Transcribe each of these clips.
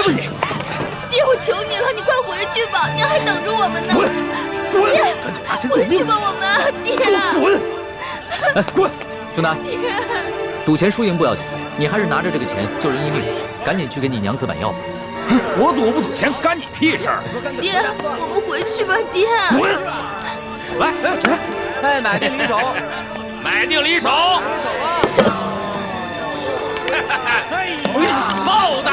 什么你？爹，我求你了，你快回去吧，娘还等着我们呢。滚！爹，赶紧拿钱救命！回去吧，我们。爹，给我滚！哎，滚！兄弟，赌钱输赢不要紧，你还是拿着这个钱救人一命，赶紧去给你娘子买药吧。我赌不赌钱干你屁事儿！爹，我们回去吧，爹。滚！来，哎，买定离手，买定离手。爆的！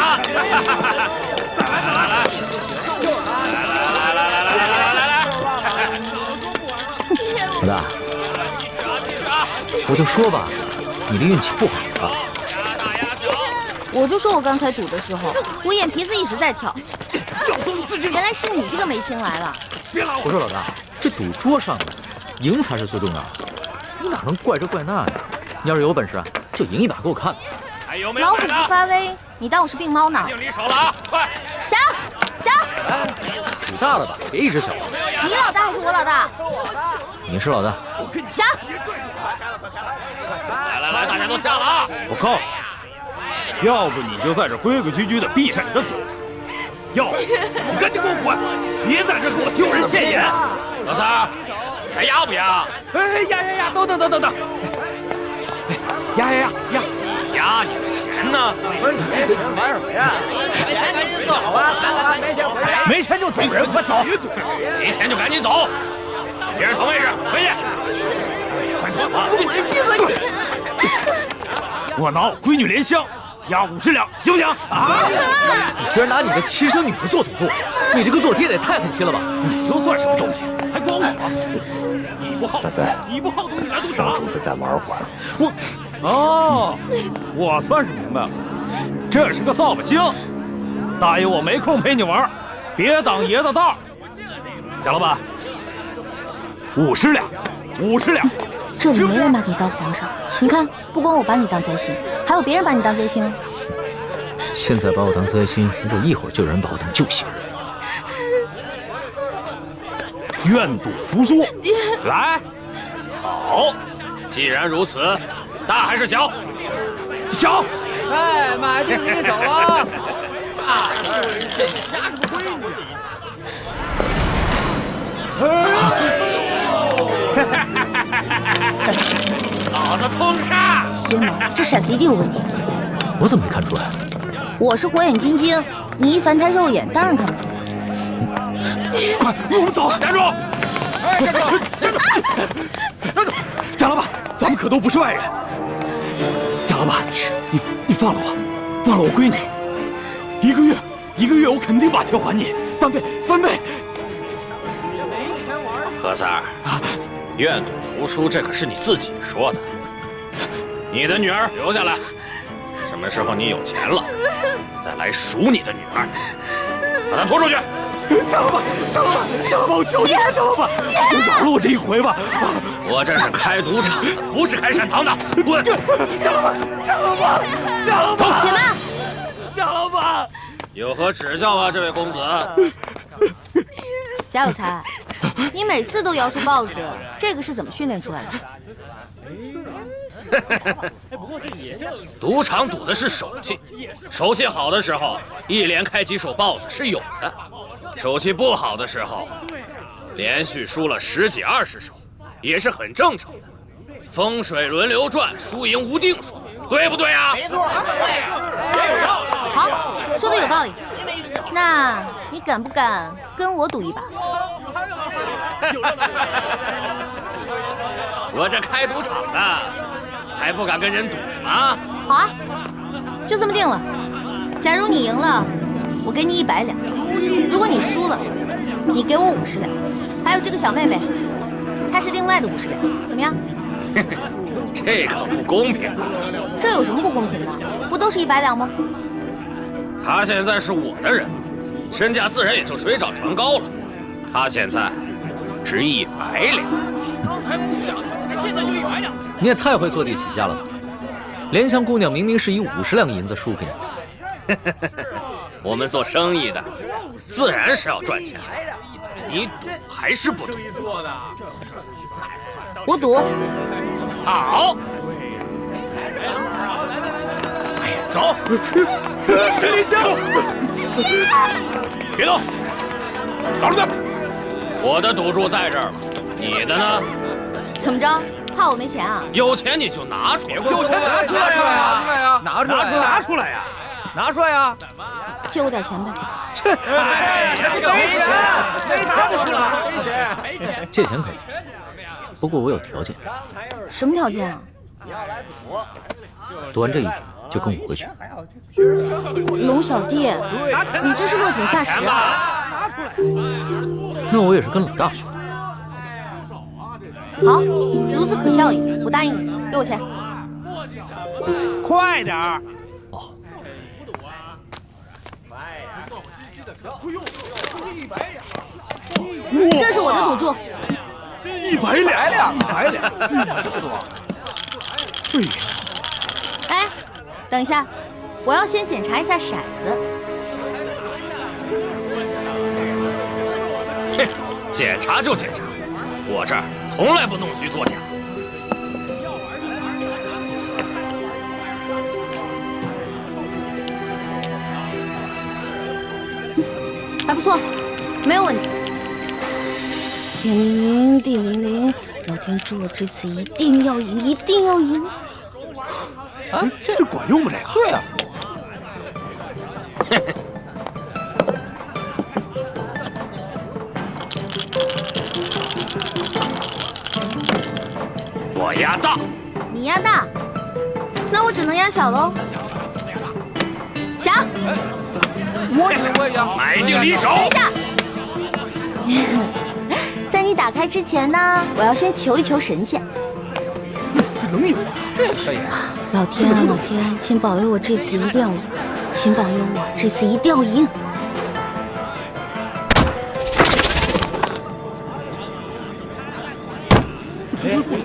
老大，我就说吧，你的运气不好啊。我就说我刚才赌的时候，我眼皮子一直在跳。原来是你这个眉星来了。我说老大，这赌桌上的赢才是最重要的，你哪能怪这怪那呀？你要是有本事啊，就赢一把给我看。还有没有老虎不发威，你当我是病猫呢？定离手了啊！快！小，哎，赌大了吧，别一直小。你老大还是我老大？你是老大。小，来，大家都下了啊！我告诉你，要不你就在这规规矩矩的闭上你的嘴，要不你赶紧给我滚，别在这给我丢人现眼。老三，还压不压？哎呀，等，呀，压你的钱呢？没钱玩什么呀？没钱赶紧走啊！没钱回家。没钱就走人，快走！没钱就赶紧走，别人同位置，回去。快走！我回去吧，爹。我拿我闺女莲香押50两，行不行？啊！你居然拿你的亲生女儿做赌注，你这个做爹的也太狠心了吧！你又算什么东西？还管我？你不好，大贼，你不好赌，你来赌场。让主子再玩会儿。我算是明白了，这是个扫把星。大爷，我没空陪你玩，别当爷的道。贾老板，50两。这里没人把你当皇上，你看，不光我把你当贼星，还有别人把你当贼星。现在把我当灾星，不一会儿就有人把我当救星。愿赌服输，来。好，既然如此，大还是小？小。哎，买定离手了。老子通杀！行了，这骰子一定有问题。我怎么没看出来？我是火眼金睛，你一凡胎肉眼，当然看不出来。快，我们走！站住！站住！贾老板，咱们可都不是外人。贾老板，你放了我，放了我闺女。一个月，我肯定把钱还你，翻倍。何三儿，愿赌服输，这可是你自己说的。你的女儿留下来，什么时候你有钱了，再来赎你的女儿。把她拖出去！贾老板，我求你了，贾老板，就饶了我这一回吧。我这是开赌场的，不是开善堂的。滚！贾老板，走，且慢。贾老板，有何指教啊，这位公子？贾有才，你每次都摇出豹子，这个是怎么训练出来的？赌场赌的是手气，手气好的时候，一连开几手豹子是有的；手气不好的时候，连续输了10几20手，也是很正常的。风水轮流转，输赢无定数，对不对啊？没错，对。好，说的有道理。那你敢不敢跟我赌一把？我这开赌场的，还不敢跟人赌吗？好啊，就这么定了。假如你赢了，我给你100两；如果你输了，你给我50两。还有这个小妹妹，她是另外的50两，怎么样？这可不公平啊！这有什么不公平的？不都是100两吗？她现在是我的人，身价自然也就水涨船高了。她现在值100两。刚才50两，现在就100两。你也太会坐地起价了吧！莲香姑娘明明是以50两银子输给你。我们做生意的，自然是要赚钱。你赌还是不赌？我赌。好。哎呀，走！莲香，别动，打住点。我的赌注在这儿了，你的呢？怎么着？怕我没钱啊？有钱你就拿出来。有钱拿出来呀！拿出来呀！拿出来呀！拿出来呀！借我点钱呗。哎，这个没钱，没钱不出来，没钱。借钱可以，不过我有条件。什么条件啊？赌完这一局就跟我回去。龙小弟，你这是落井下石啊！那我也是跟老大学。好，如此可效益，我答应你，给我钱。快点儿！哦。这是我的赌注。100两，100两，这么多。对呀。哎，等一下，我要先检查一下骰子。哼，检查就检查，我这儿从来不弄虚作假。还不错，没有问题。天灵灵，地灵灵，老天助我这次一定要赢，一定要赢！啊，这管用吗？这个？对啊。我压大，你压大，那我只能压小喽。小，我也压，买定离手。等一下，在你打开之前呢，我要先求一求神仙。这能赢吗？这可以。老天啊，老天，请保佑我这次一定要赢，请保佑我这次一定要赢。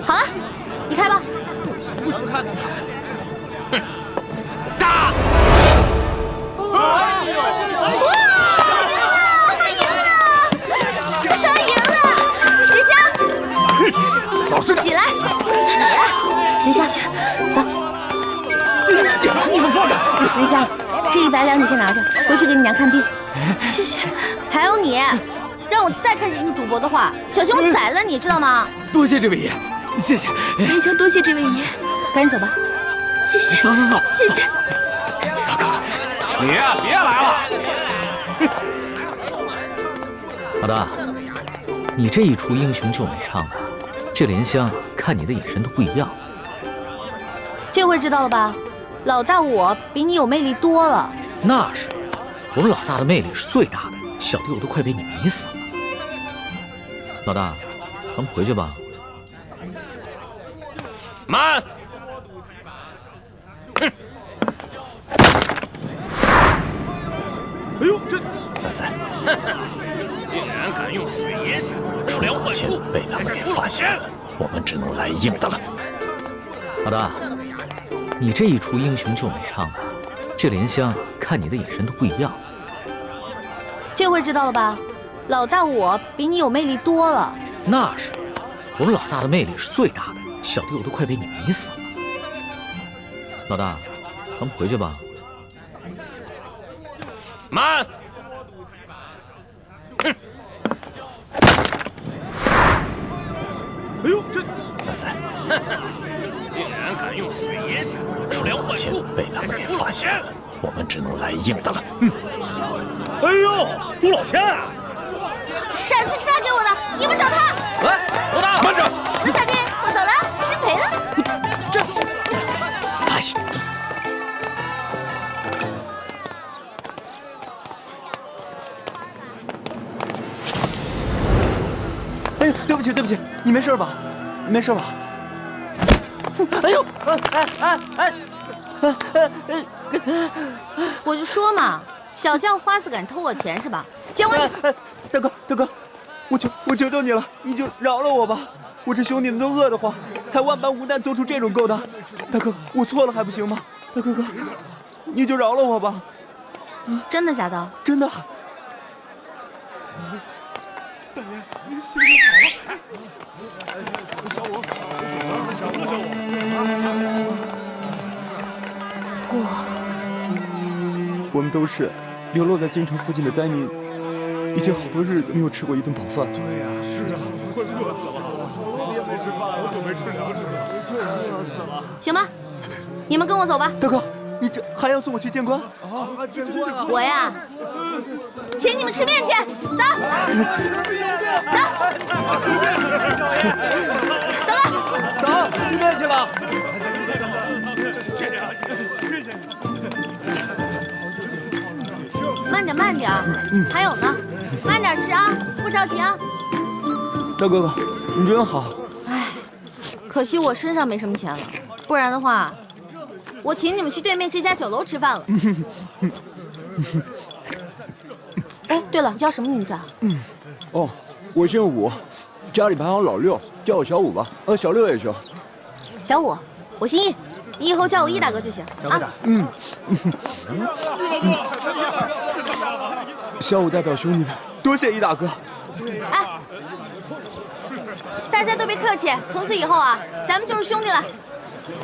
好了，你开吧。不行看。哼，大！哇！他赢了！林香，老实点，起来，起来！林香，走。你们放开！林香，这100两你先拿着，回去给你娘看病。谢谢。还有你，让我再看见你赌博的话，小心我宰了你，知道吗？多谢这位爷，谢谢。林香，多谢这位爷，赶紧走吧。谢谢。走，谢谢。你呀，别来了。老大，你这一出英雄救美唱的，这莲香看你的眼神都不一样。这回知道了吧？老大我比你有魅力多了。那是，我们老大的魅力是最大的，小弟我都快被你迷死了。老大，咱们回去吧。慢！哼！哎呦，这大赛，竟然敢用水银闪不良幻钱术，被他们给发现了，我们只能来硬的了。老大，你这一出英雄救美唱的，这莲香看你的眼神都不一样。这回知道了吧？老大我比你有魅力多了。那是，我们老大的魅力是最大的，小弟我都快被你迷死了。老大，咱们回去吧。慢！哼！哎呦，这大赛，竟然敢用水银闪不良幻钱术，被他们给发现了，我们只能来硬的了。哎呦，朱老千啊！骰子是他给我的，你们找他。喂，老大，慢着！罗小弟，我走了，失陪了。哎呀，哎呦，对不起，你没事吧？没事吧？哎呦，我就说嘛，小将花子敢偷我钱是吧？捡回去。大哥，我求求你了，你就饶了我吧！我这兄弟们都饿得慌，才万般无奈做出这种勾当。大哥，我错了还不行吗？大哥，你就饶了我吧！真的假的？真的。大爷，您兄弟好了。小五，我们都是流落在京城附近的灾民，已经好多日子没有吃过一顿饱饭。对呀，是啊，快饿死了！我也没吃饭，好久没吃粮食了，饿死了。行吧，你们跟我走吧。大哥，你这还要送我去见官？见官啊！我呀，请你们吃面去，走，走，走了，走，吃面去了。慢点，慢点，还有呢，慢点吃啊，不着急啊。大哥哥，你真好。唉，可惜我身上没什么钱了，不然的话，我请你们去对面这家酒楼吃饭了。哎，对了，你叫什么名字啊？哦，我姓武，家里排行老六，叫我小武吧。小六也行。小武，我姓易，你以后叫我易大哥就行啊。小武代表兄弟们，多谢易大哥。哎，大家都别客气，从此以后啊，咱们就是兄弟了。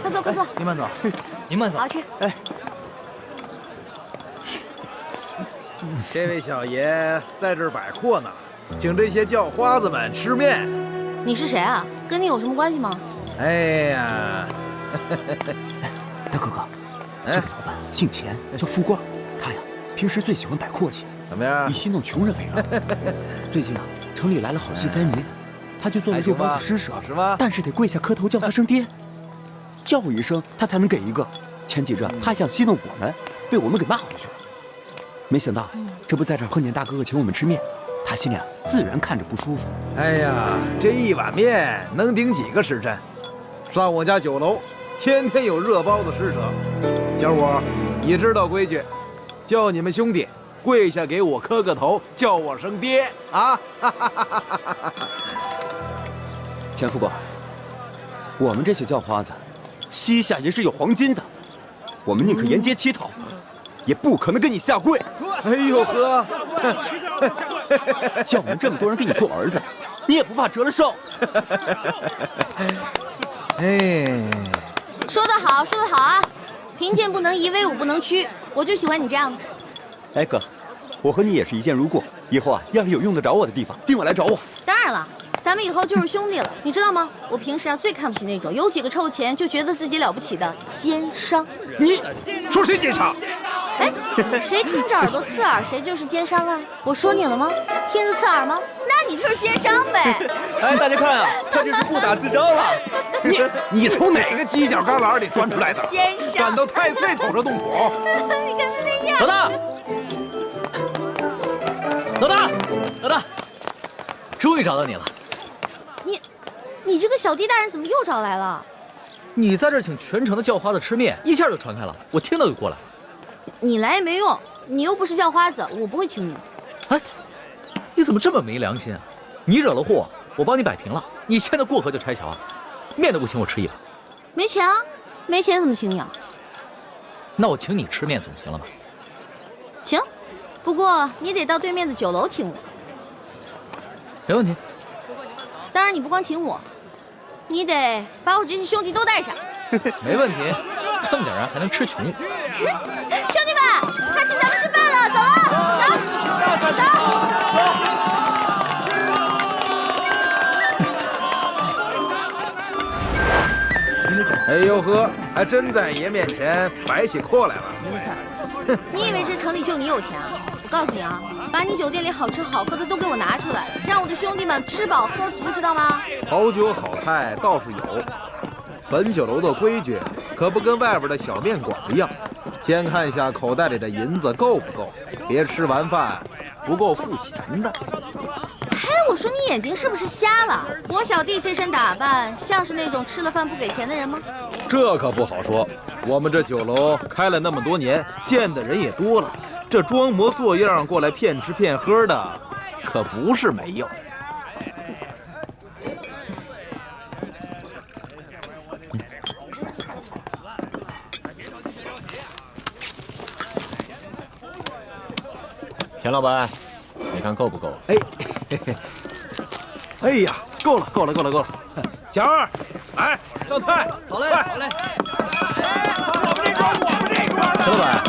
快坐，快坐。您慢走，您慢走。好吃。哎，这位小爷在这儿摆阔呢，请这些叫花子们吃面。你是谁啊？跟你有什么关系吗？哎呀，大哥哥，这个老板姓钱，叫富贵，他呀平时最喜欢摆阔气，怎么样以？戏弄穷人为乐。最近啊，城里来了好些灾民，他就做了肉包子施舍，是吗？但是得跪下磕头叫他声爹，叫我一声他才能给一个。前几日他还想戏弄我们，被我们给骂回去了。没想到这不在这儿贺年大哥哥请我们吃面，他心里啊自然看着不舒服。哎呀，这一碗面能顶几个时辰？上我家酒楼，天天有热包子施舍。小五，你知道规矩，叫你们兄弟跪下给我磕个头，叫我声爹啊！钱富贵，我们这些叫花子，膝下也是有黄金的，我们宁可沿街乞讨，也不可能跟你下跪。哎呦呵，叫我们这么多人给你做儿子，你也不怕折了寿？哎，说得好，说得好啊！贫贱不能移，威武不能屈，我就喜欢你这样的。哎哥，我和你也是一见如故，以后啊，要是有用得着我的地方，尽管来找我。当然了，咱们以后就是兄弟了，你知道吗？我平时啊最看不起那种有几个臭钱就觉得自己了不起的奸商。你说谁奸商？哎，谁听着耳朵刺耳，谁就是奸商啊！我说你了吗？听着刺耳吗？那你就是奸商呗！哎，大家看啊，他这是不打自招了。你从哪个犄角旮旯里钻出来的？奸商！敢到太岁头上动土？你看他那样。老大，老大，老大，终于找到你了。你这个小弟大人怎么又找来了？你在这儿请全城的叫花子吃面，一下就传开了，我听到就过来。你来也没用，你又不是叫花子，我不会请你。哎，你怎么这么没良心啊？你惹了祸，我帮你摆平了，你现在过河就拆桥，面都不请我吃一碗。没钱啊，没钱怎么请你啊？那我请你吃面总行了吧？行，不过你得到对面的酒楼请我。没问题。当然你不光请我，你得把我这些兄弟都带上。没问题，这么点人还能吃穷？兄弟们，他请咱们吃饭了，走了，走，哎呦呵，还真在爷面前摆起阔来了。你以为这城里就你有钱啊？我告诉你啊，把你酒店里好吃好喝的都给我拿出来，让我的兄弟们吃饱喝足，知道吗？好酒好菜倒是有，本酒楼的规矩可不跟外边的小面馆一样，先看一下口袋里的银子够不够，别吃完饭不够付钱的。哎，我说你眼睛是不是瞎了？我小弟这身打扮像是那种吃了饭不给钱的人吗？这可不好说，我们这酒楼开了那么多年，见的人也多了，这装模作样过来骗吃骗喝的，可不是没有。钱老板，你看够不够？哎，嘿嘿，哎呀，够了，够了，够了，够了！小二，来上菜。好嘞，好嘞。陈老板，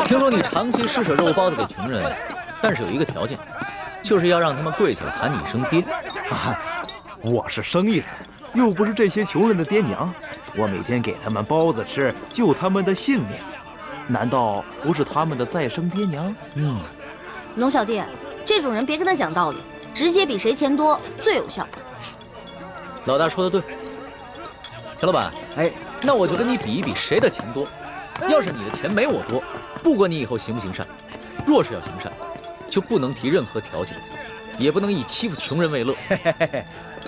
听说你长期施舍肉包子给穷人，但是有一个条件，就是要让他们跪下来喊你一声爹。我是生意人，又不是这些穷人的爹娘，我每天给他们包子吃，救他们的性命，难道不是他们的再生爹娘？龙小弟，这种人别跟他讲道理，直接比谁钱多最有效。老大说的对，钱老板，那我就跟你比一比谁的钱多。要是你的钱没我多，不管你以后行不行善，若是要行善，就不能提任何条件，也不能以欺负穷人为乐。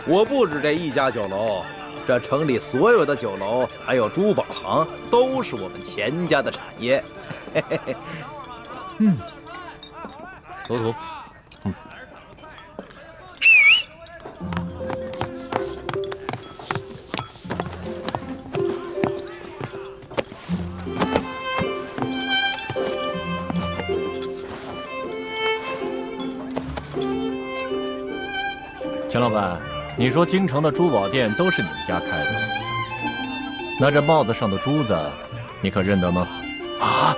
我不止这一家酒楼，这城里所有的酒楼还有珠宝行都是我们钱家的产业。头头，钱老板，你说京城的珠宝店都是你们家开的，那这帽子上的珠子，你可认得吗？啊，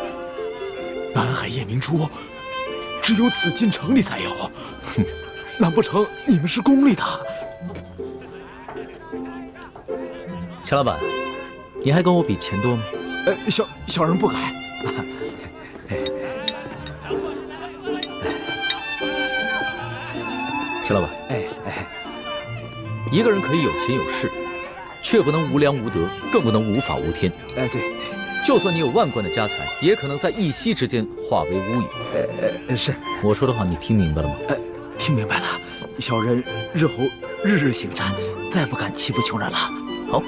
南海夜明珠，只有紫禁城里才有。哼，难不成你们是宫里的？钱老板，你还跟我比钱多吗？小人不敢。钱老板，一个人可以有钱有势，却不能无良无德，更不能无法无天。对，就算你有万贯的家财，也可能在一夕之间化为乌有。是我说的话你听明白了吗？听明白了。小人日后日日行善，再不敢欺负穷人了。好，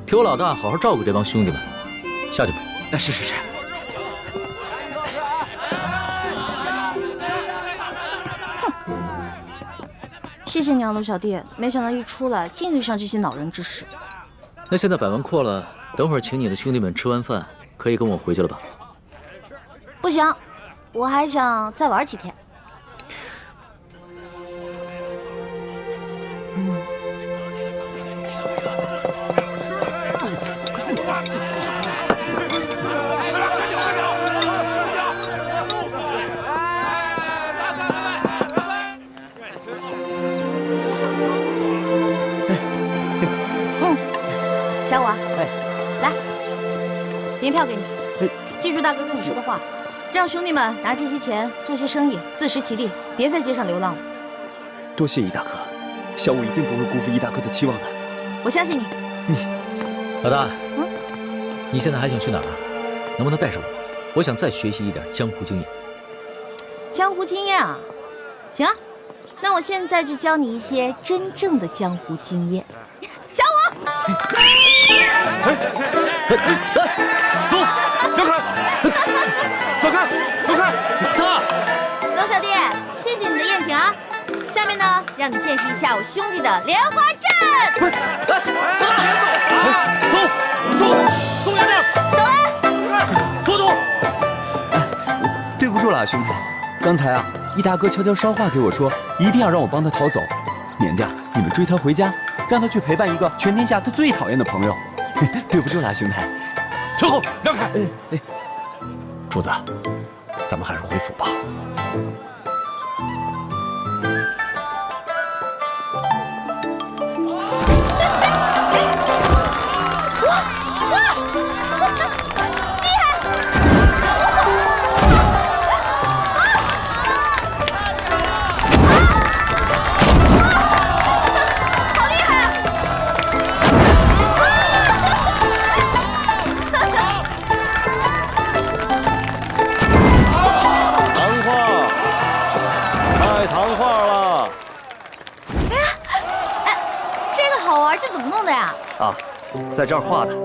替我老大好好照顾这帮兄弟们，下去吧。是。谢谢你啊，龙小弟，没想到一出来竟遇上这些恼人之事。那现在摆完阔了，等会儿请你的兄弟们吃完饭，可以跟我回去了吧？不行，我还想再玩几天。小五，来，别票给你。记住大哥跟你说的话，让兄弟们拿这些钱做些生意，自食其力，别在街上流浪了。多谢易大哥，小五一定不会辜负易大哥的期望的。我相信你。老大，你现在还想去哪儿？能不能带上我？我想再学习一点江湖经验。江湖经验啊，行啊，那我现在就教你一些真正的江湖经验。小五，走，让开，走开，走开！他，龙小弟，谢谢你的宴请啊。下面呢，让你见识一下我兄弟的莲花阵。走远点，走了，速度！对不住了，兄弟，刚才啊，易大哥悄悄捎话给我说，一定要让我帮他逃走，免得你们追他回家，让他去陪伴一个全天下他最讨厌的朋友。对不住了，兄弟。退后，让开！主子，咱们还是回府吧。这怎么弄的呀？啊，在这儿画的。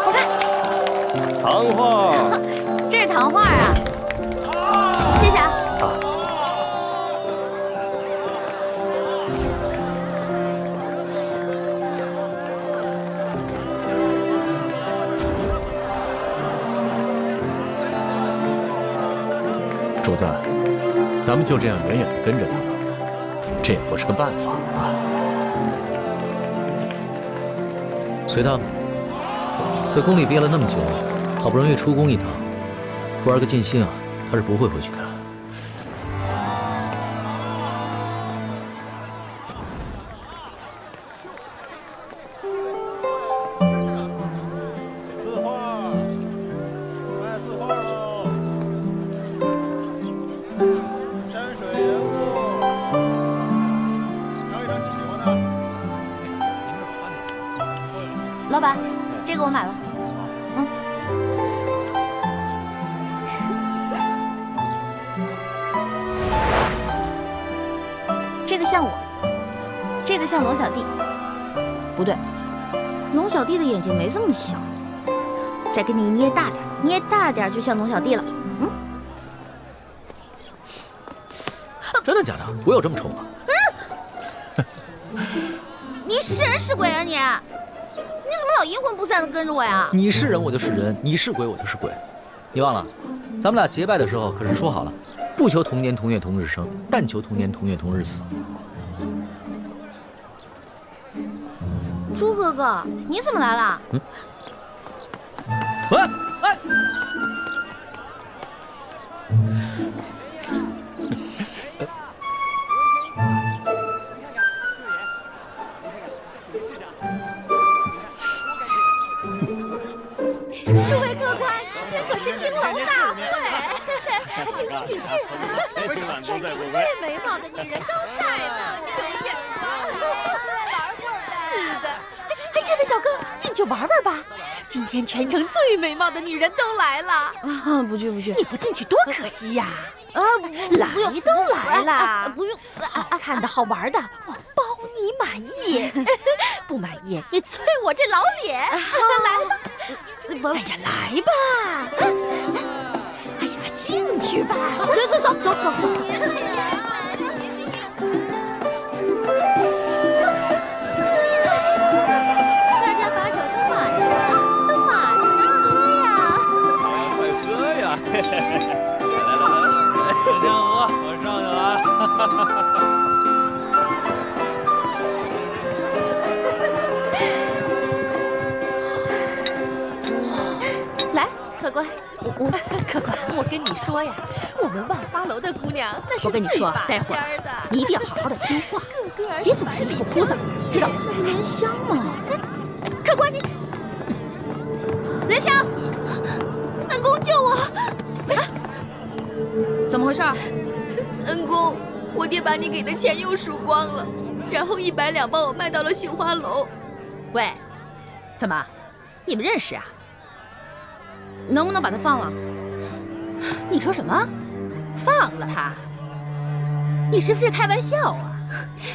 我看，糖画，这是糖画啊，谢谢啊。主子，咱们就这样远远地跟着他，这也不是个办法啊。随他吧，在宫里憋了那么久，好不容易出宫一趟，不玩个尽兴啊，他是不会回去的。字画，卖字画喽！山水人物，挑一张你喜欢的。老板，这个我买了。这个像我，这个像龙小弟。不对，龙小弟的眼睛没这么小。再给你捏大点，捏大点就像龙小弟了。真的假的？我有这么丑吗？你是人是鬼啊你？你怎么老阴魂不散的跟着我呀？你是人我就是人，你是鬼我就是鬼。你忘了，咱们俩结拜的时候可是说好了，不求同年同月同日生，但求同年同月同日死。猪哥哥，你怎么来了？喂，哎，诸位客官，今天可是青楼大会，请进，请进。全城最美貌的女人都在呢，有眼光。是的，哎，这位小哥，进去玩玩吧。今天全城最美貌的女人都来了。啊，不去不去，你不进去多可惜呀！来都来了，不用，好看的好玩的，我包你满意。不满意，你啐我这老脸。来，哎呀，来吧！哎呀，进去吧！走。大家把酒都满上，都满上喝呀！快喝呀！来，小江河，我上去了啊！来，客官，客官，我跟你说呀，我们万花楼的姑娘那是我跟你说，最待会儿拔尖的你一定要好好的听话，个个别总是一副哭丧，知道吗？莲香嘛，客官你，莲香，恩公救我！怎么回事？恩公，我爹把你给的钱又输光了，然后100两帮我卖到了杏花楼。喂，怎么，你们认识啊？能不能把他放了？你说什么？放了他？你是不是开玩笑啊？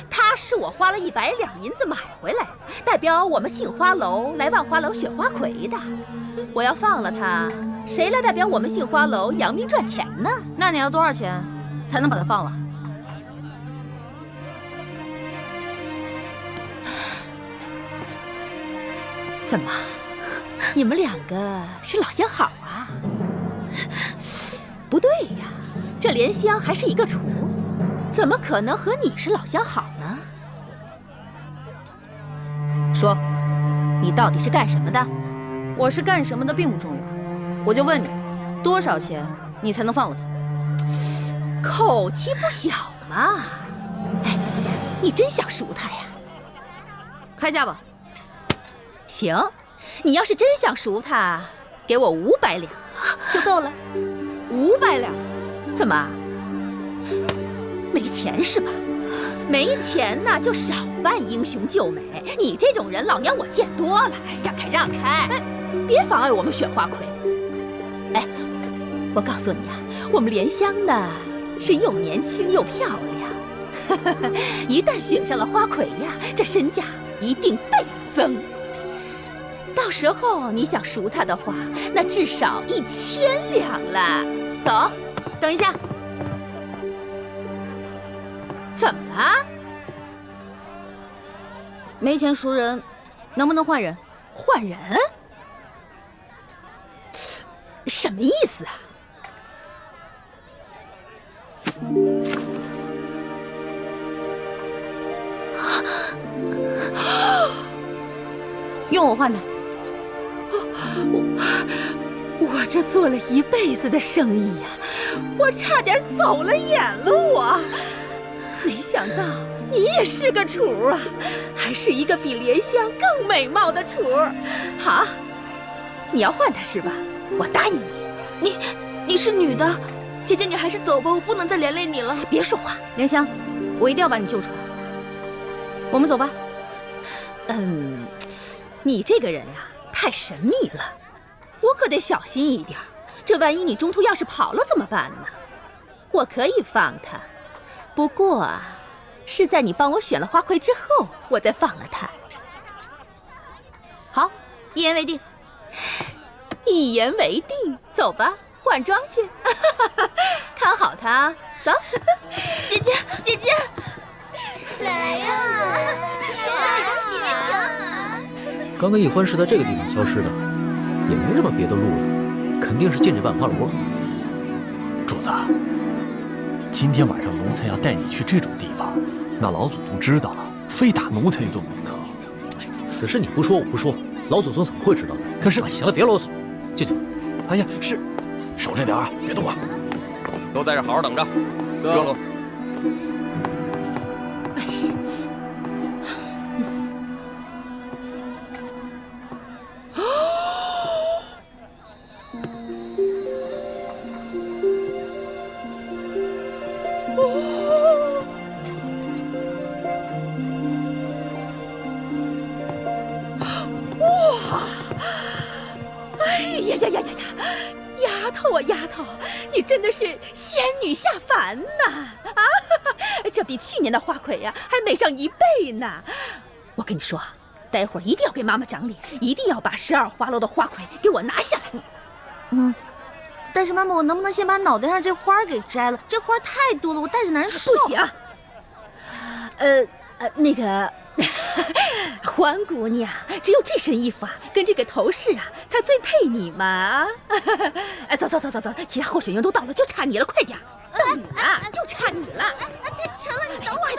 他是我花了100两银子买回来，代表我们杏花楼来万花楼选花魁的。我要放了他，谁来代表我们杏花楼扬名赚钱呢？那你要多少钱才能把他放了？怎么，你们两个是老相好啊？不对呀，这莲香还是一个厨，怎么可能和你是老相好呢？说，你到底是干什么的？我是干什么的并不重要，我就问你，多少钱你才能放了他？口气不小嘛！哎，你真想赎他呀？开价吧。行，你要是真想赎他，给我500两就够了。500两？怎么？没钱是吧？没钱那就少扮英雄救美。你这种人，老娘我见多了。哎，让开让开！哎，别妨碍我们选花魁。哎，我告诉你啊，我们莲香呢是又年轻又漂亮，一旦选上了花魁呀，这身价一定倍增。到时候你想赎她的话，那至少1000两了。走，等一下，怎么了？没钱赎人，能不能换人？换人？什么意思啊？用我换他。我这做了一辈子的生意呀，我差点走了眼了我。没想到你也是个厨啊，还是一个比莲香更美貌的厨。好，你要换她是吧？我答应你。你是女的，姐姐你还是走吧，我不能再连累你了。别说话，莲香，我一定要把你救出来。我们走吧。你这个人啊，太神秘了，我可得小心一点。这万一你中途要是跑了怎么办呢？我可以放他，不过啊，是在你帮我选了花魁之后，我再放了他。好，一言为定。一言为定，走吧，换装去。看好他，走。姐姐，姐姐，来呀！刚刚易欢是在这个地方消失的，也没什么别的路了，肯定是进这万花楼了。主子，今天晚上奴才要带你去这种地方，那老祖宗知道了，非打奴才一顿不可。此事你不说我不说，老祖宗怎么会知道呢？可是，行了，别啰嗦，进去。哎呀，是，守着点啊，别动啊。都在这好好等着。热了。丫头，你真的是仙女下凡呐！啊，这比去年的花魁呀还美上1倍呢。我跟你说，待会儿一定要给妈妈长脸，一定要把12花楼的花魁给我拿下来。但是妈妈，我能不能先把脑袋上这花给摘了？这花太多了，我戴着难受。不行。那个。欢姑娘，只有这身衣服啊，跟这个头饰啊，才最配你嘛！啊，走，其他候选人都到了，就差你了，快点！到你了，就差你了！成了，你等会儿。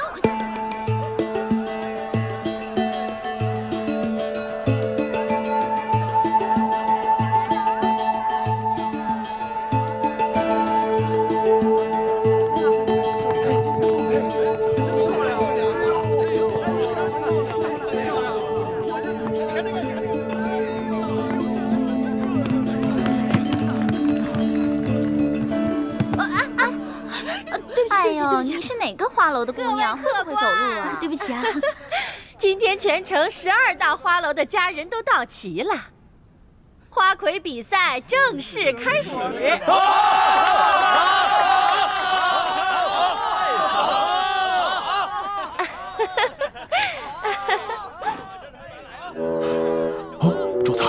你是哪个花楼的姑娘？会不会走路啊？对不起啊。今天全城12大花楼的家人都到齐了，花魁比赛正式开始。哦，主子，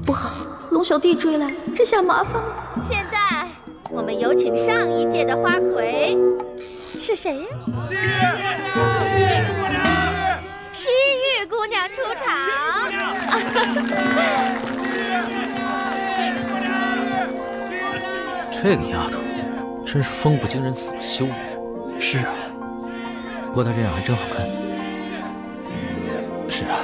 不好，龙小弟追来，这下麻烦了。现在我们有请上一届的花魁，是谁呀？西域姑娘出场。这个丫头，真是风不惊人死不休。是啊，不过她这样还真好看。是啊。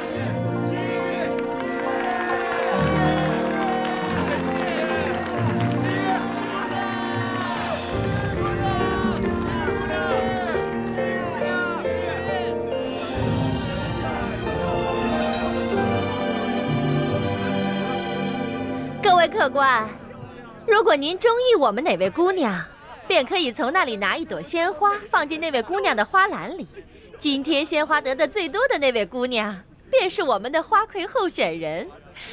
各位客官，如果您中意我们哪位姑娘，便可以从那里拿一朵鲜花放进那位姑娘的花篮里。今天鲜花得的最多的那位姑娘，便是我们的花魁候选人。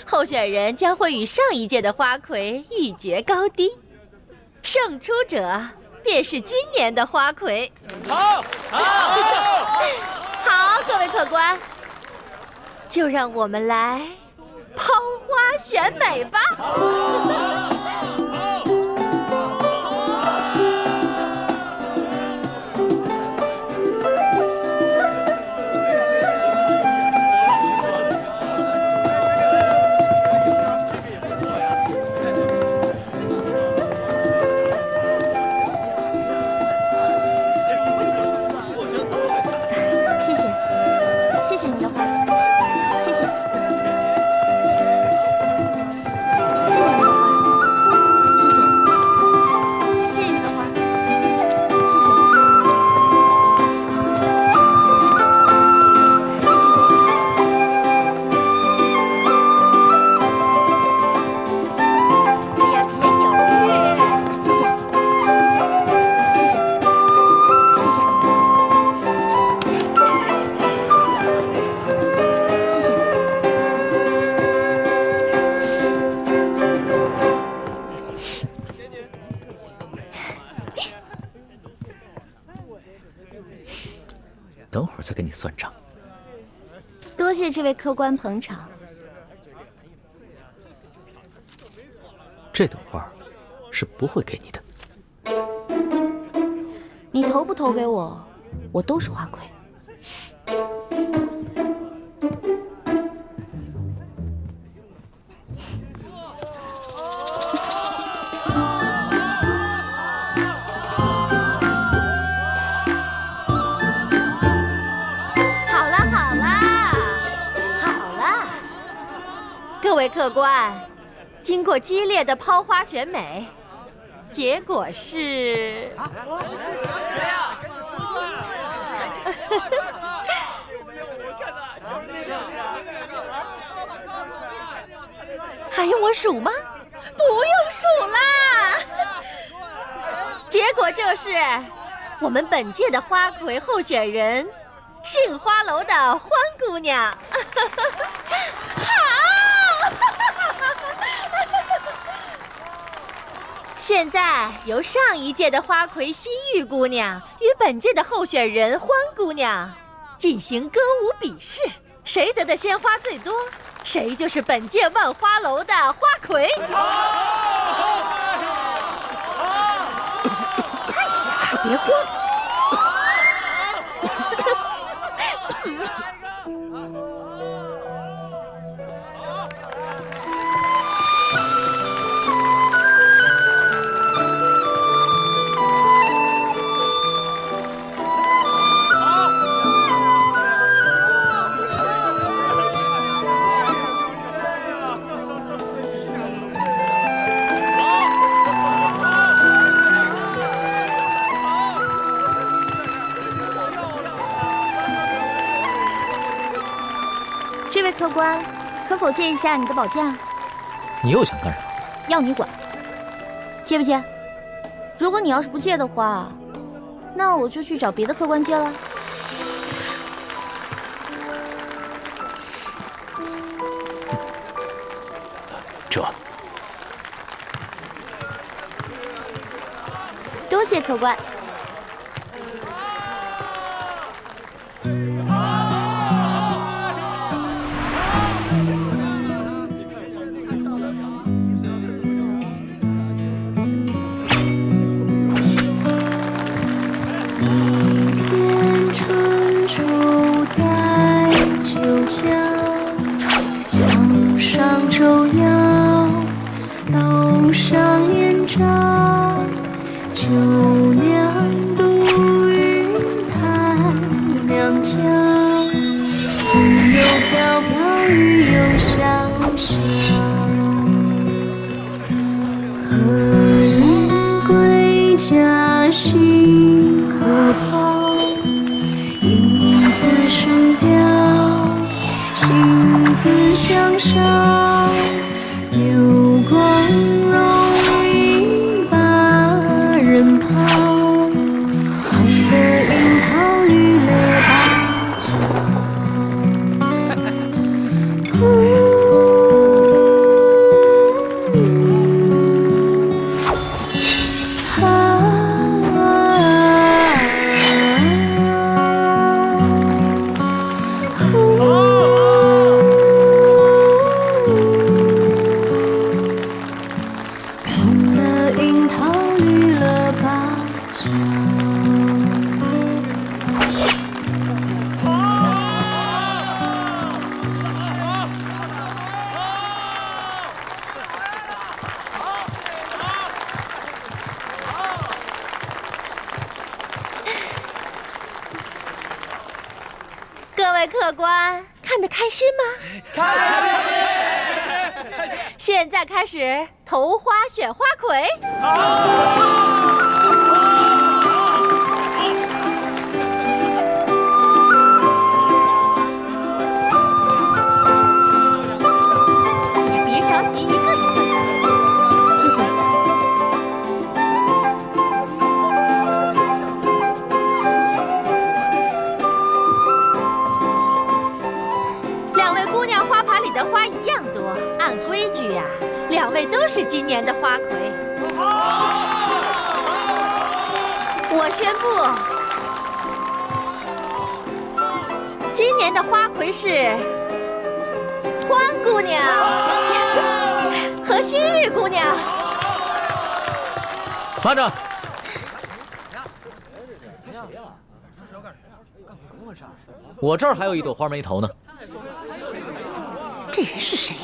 候选人将会与上一届的花魁一决高低，胜出者便是今年的花魁。好，各位客官，就让我们来抛花选美吧。谢谢你的花，谢等会儿再跟你算账。多谢这位客官捧场。这朵花是不会给你的。你投不投给我，我都是花魁。各位客官，经过激烈的抛花选美，结果是……还用我数吗？不用数啦！结果就是我们本届的花魁候选人，杏花楼的欢姑娘。现在由上一届的花魁西域姑娘与本届的候选人欢姑娘进行歌舞比试，谁得的鲜花最多，谁就是本届万花楼的花魁。别慌。这位客官，可否借一下你的宝剑？你又想干啥？要你管。借不借？如果你要是不借的话，那我就去找别的客官借了。这，多谢客官。各位客官，看得开心吗？开心！现在开始投花选花魁。也别着急，一个一个来。谢谢。的花一样多，按规矩呀，两位都是今年的花魁。我宣布，今年的花魁是欢姑娘和西域姑娘。慢着！我这儿还有一朵花眉头呢。这人是谁？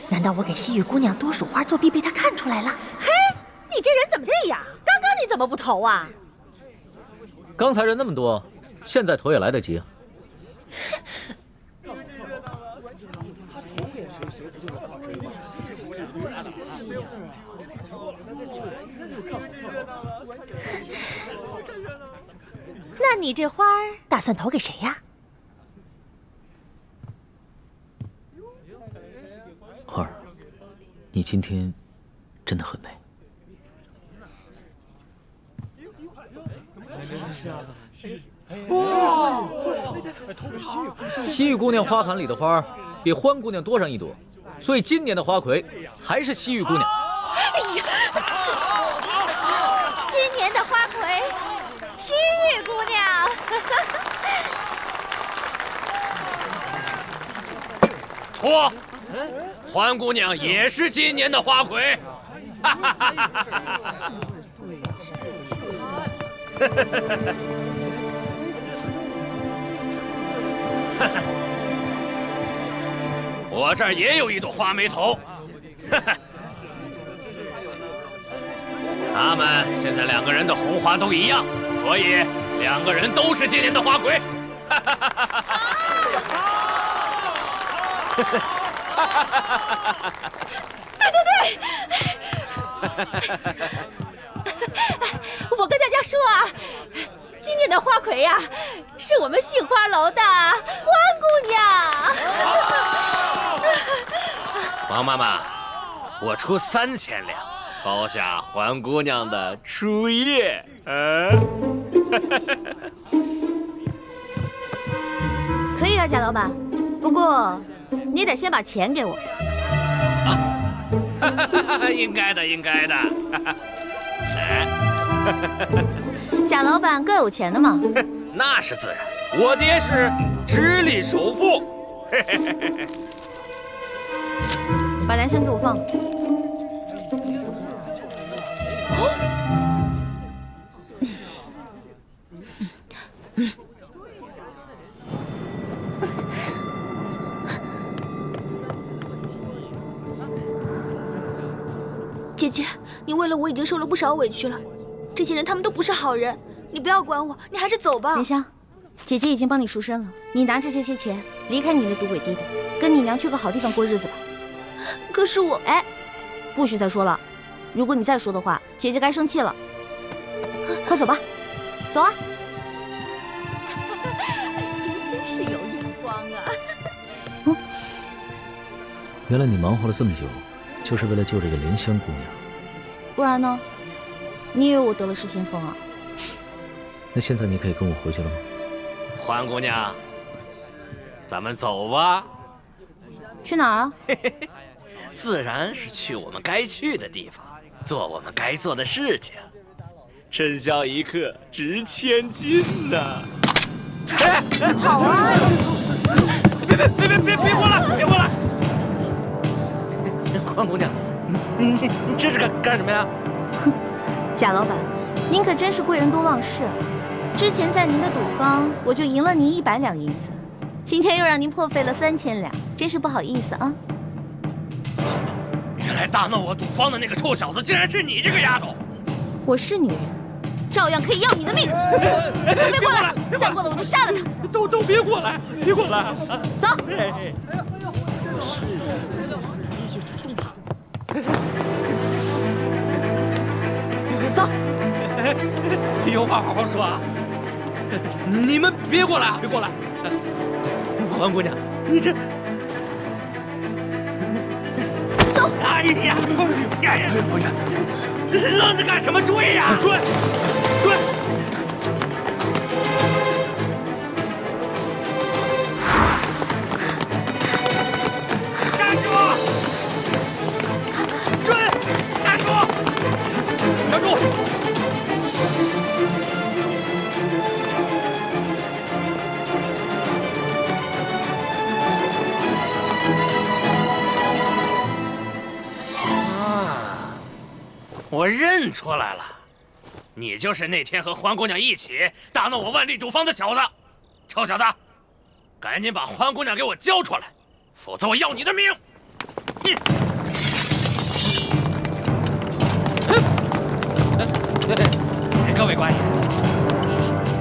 难道我给西域姑娘多数花作弊被他看出来了？嘿，你这人怎么这样？刚刚你怎么不投啊？刚才人那么多，现在投也来得及啊。那你这花儿打算投给谁呀？花儿，你今天真的很美。哇！西域姑娘花盘里的花比欢姑娘多上一朵，所以今年的花魁还是西域姑娘。哎呀！今年的花魁，西域姑娘。错，欢姑娘也是今年的花魁。哈哈哈哈哈！我这儿也有一朵花眉头，他们现在2个人的红花都一样，所以2个人都是今年的花魁。对，我跟大家说啊，今年的花魁呀，是我们杏花楼的欢姑娘。王妈妈，我出3000两，包下欢姑娘的初夜。可以啊，贾老板，不过你得先把钱给我。应该的，应该的。贾老板够有钱的嘛？那是自然，我爹是直隶首富。把蓝香给我放了。姐姐，你为了我已经受了不少委屈了。这些人他们都不是好人，你不要管我，你还是走吧。莲香，姐姐已经帮你赎身了，你拿着这些钱离开你的赌鬼弟弟，跟你娘去个好地方过日子吧。可是我……哎，不许再说了，如果你再说的话，姐姐该生气了。快走吧，走啊！您真是有眼光啊！原来你忙活了这么久，就是为了救这个莲香姑娘。不然呢？你以为我得了失心疯啊？那现在你可以跟我回去了吗？欢姑娘，咱们走吧。去哪儿啊？自然是去我们该去的地方，做我们该做的事情。春宵一刻值千金呐！好啊！别过来！别过来！欢姑娘，你这是干什么呀？哼，贾老板，您可真是贵人多忘事啊！之前在您的赌坊，我就赢了您100两银子，今天又让您破费了3000两，真是不好意思啊！原来大闹我赌坊的那个臭小子，竟然是你这个丫头！我是女人，照样可以要你的命！都别过来！再过来我就杀了他！都别过来！别过来！走！走！有话好好说啊！你们别过来啊！别过来！欢姑娘，你这……走！哎呀！愣着干什么？追呀！追！站住！追！站住！站住！我认出来了，你就是那天和欢姑娘一起大闹我万历主坊的小子。臭小子，赶紧把欢姑娘给我交出来，否则我要你的命！各位官爷，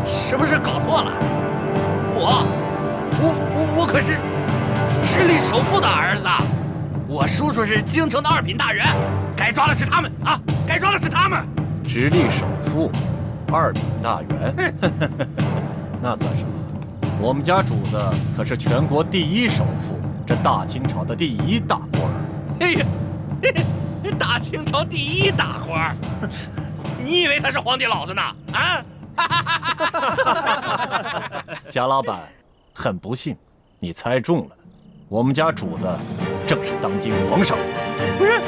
是不是搞错了？我可是直隶首富的儿子，我叔叔是京城的2品大员，该抓的是他们啊！该抓的是他们。直隶首富，2品大员，那算什么？我们家主子可是全国第1首富，这大清朝的第1大官儿。哎呀，大清朝第1大官儿，你以为他是皇帝老子呢？啊！贾老板，很不幸，你猜中了，我们家主子正是当今皇上。不是，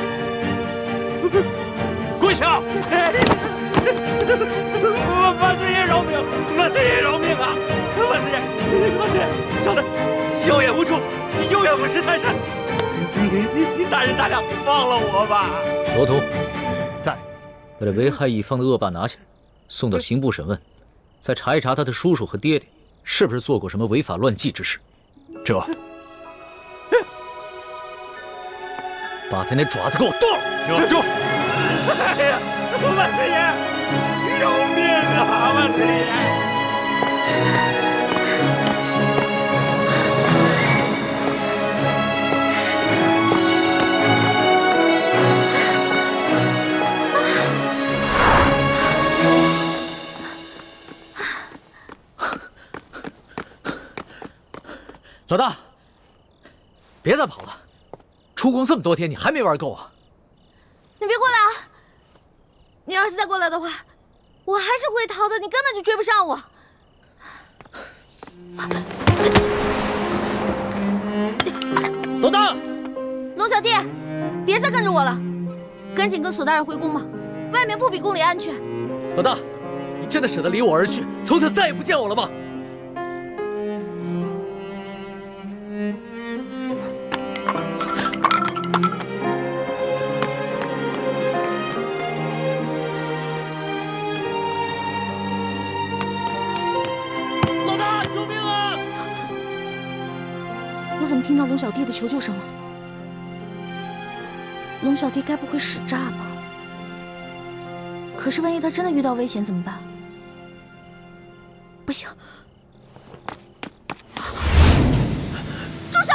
跪下！万岁爷饶命！万岁爷饶命啊！万岁爷，万岁爷，小的有眼无珠，有眼无识泰山，你大人大量，放了我吧！左图在，把这为害一方的恶霸拿下，送到刑部审问，再查一查他的叔叔和爹爹是不是做过什么违法乱纪之事。这，把他那爪子给我剁了！住！哎呀，万岁爷，饶命啊！万岁爷！老大，别再跑了！出宫这么多天，你还没玩够啊？你别过来啊！你要是再过来的话，我还是会逃的，你根本就追不上我。老大，龙小弟，别再跟着我了，赶紧跟索大人回宫吧，外面不比宫里安全。老大，你真的舍得离我而去，从此再也不见我了吗？我怎么听到龙小弟的求救声了？龙小弟该不会使诈吧？可是万一他真的遇到危险怎么办？不行！住手！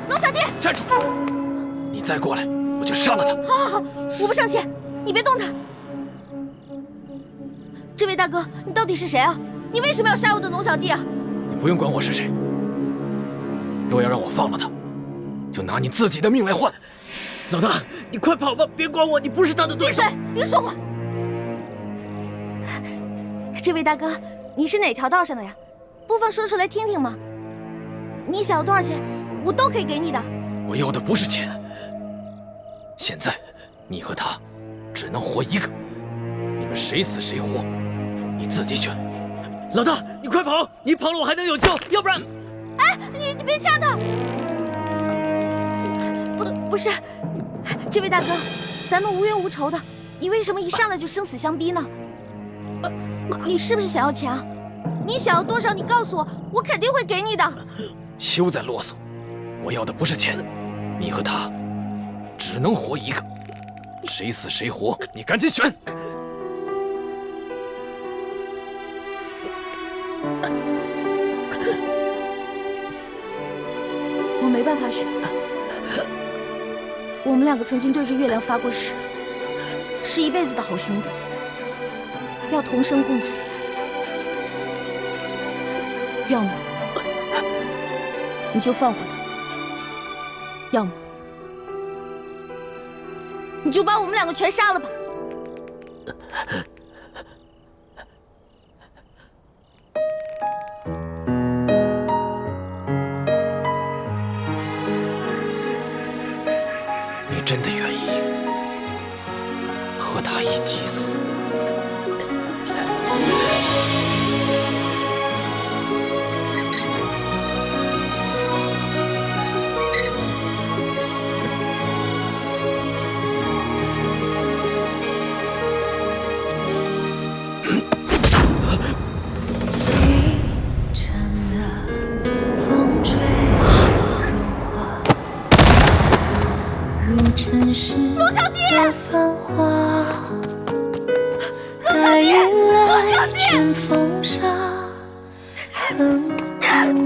龙小弟，站住！你再过来，我就杀了他！好好好，我不上前，你别动他。这位大哥，你到底是谁啊？你为什么要杀我的龙小弟啊？不用管我是谁，若要让我放了他，就拿你自己的命来换。老大，你快跑吧，别管我，你不是他的对手。闭嘴，别说话。这位大哥，你是哪条道上的呀？不妨说出来听听嘛。你想要多少钱，我都可以给你的。我要的不是钱，现在你和他只能活一个，你们谁死谁活，你自己选。老大，你快跑！你跑了我还能有救，要不然……哎，你别掐他！不是，这位大哥，咱们无冤无仇的，你为什么一上来就生死相逼呢？你是不是想要钱啊？你想要多少？你告诉我，我肯定会给你的。休再啰嗦，我要的不是钱，你和他只能活一个，谁死谁活，你赶紧选。我没办法选，我们两个曾经对着月亮发过誓，是一辈子的好兄弟，要同生共死。要么你就放过他，要么你就把我们两个全杀了吧。你真的愿意和他一起死？爱已来，春风沙，恨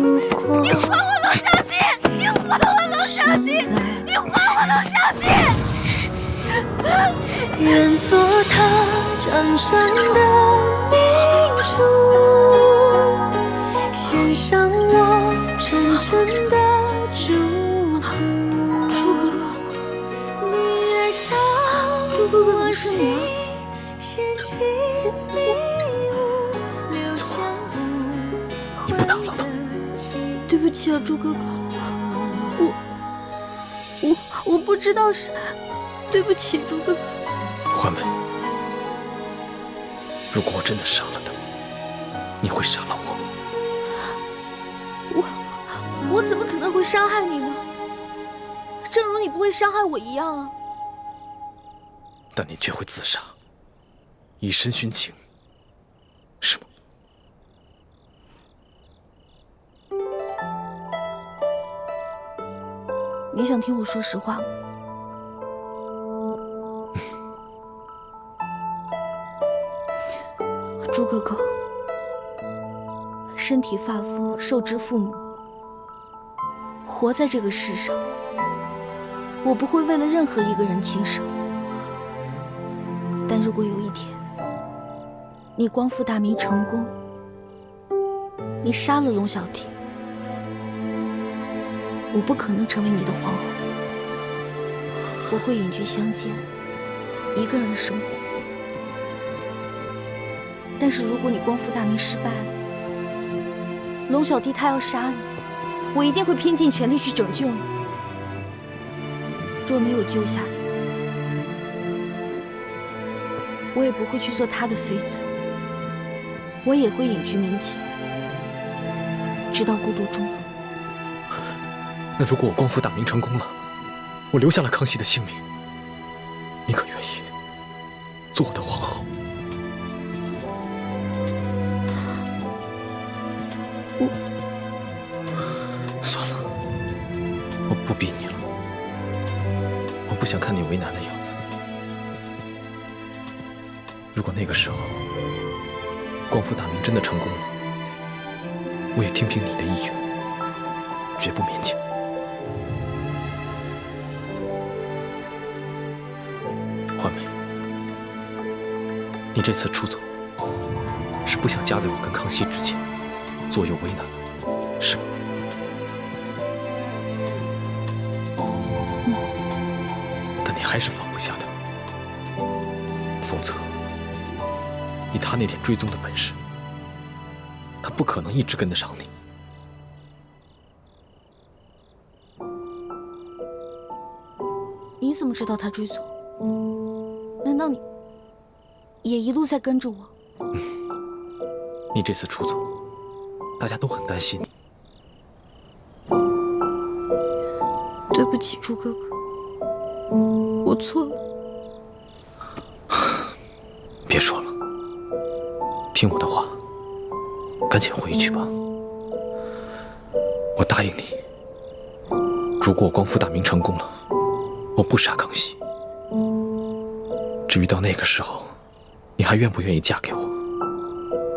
不过。你还我楼下地！你还我楼下地！你还我楼下地！愿做他掌上的明珠，献上我纯真的祝福。朱哥哥，朱哥哥怎么是你啊？你不打了吧？对不起啊，朱哥哥，我不知道是，对不起，朱哥哥。欢梅，如果我真的杀了他，你会杀了我？我怎么可能会伤害你呢？正如你不会伤害我一样啊。但你却会自杀，以身殉情，是吗？你想听我说实话吗？朱哥哥，身体发肤受之父母，活在这个世上，我不会为了任何一个人轻生。但如果有一天，你光复大明成功，你杀了龙小弟，我不可能成为你的皇后，我会隐居乡间，一个人生活。但是如果你光复大明失败了，龙小弟他要杀你，我一定会拼尽全力去拯救你。若没有救下你，我也不会去做他的妃子，我也会隐居民间，直到孤独终老。那如果我光复大明成功了，我留下了康熙的性命，你可愿意做我的皇后？算了，我不逼你了，我不想看你为难的样子。如果那个时候光复大明真的成功了，我也听凭你的意愿，绝不勉强。欢梅，你这次出走，是不想夹在我跟康熙之间，左右为难，是吗？但你还是放不下他，否则，以他那点追踪的本事，他不可能一直跟得上你。你怎么知道他追踪？难道你也一路在跟着我？你这次出走，大家都很担心你。对不起，朱哥哥，我错了。别说了，听我的话，赶紧回去吧。我答应你，如果我光复大明成功了，我不杀康熙。至于到那个时候，你还愿不愿意嫁给我，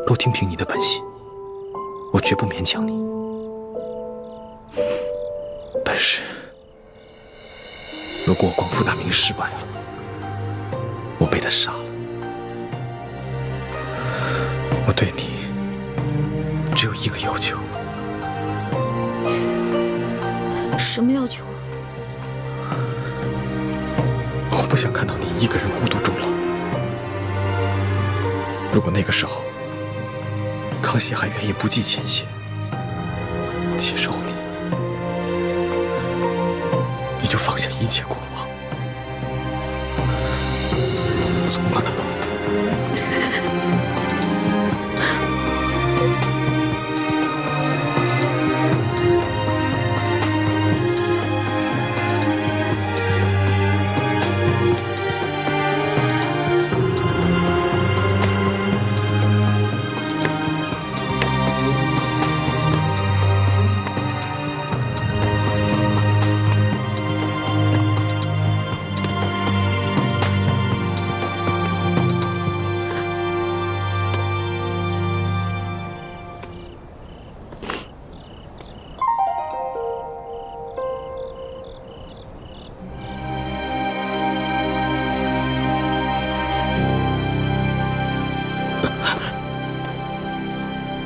都听凭你的本心，我绝不勉强你。但是，如果我光复大明失败了，我被他杀了，我对你只有一个要求。什么要求啊？我不想看到你一个人孤独终老。如果那个时候康熙还愿意不计前嫌接受你，你就放下一切过往，从了他。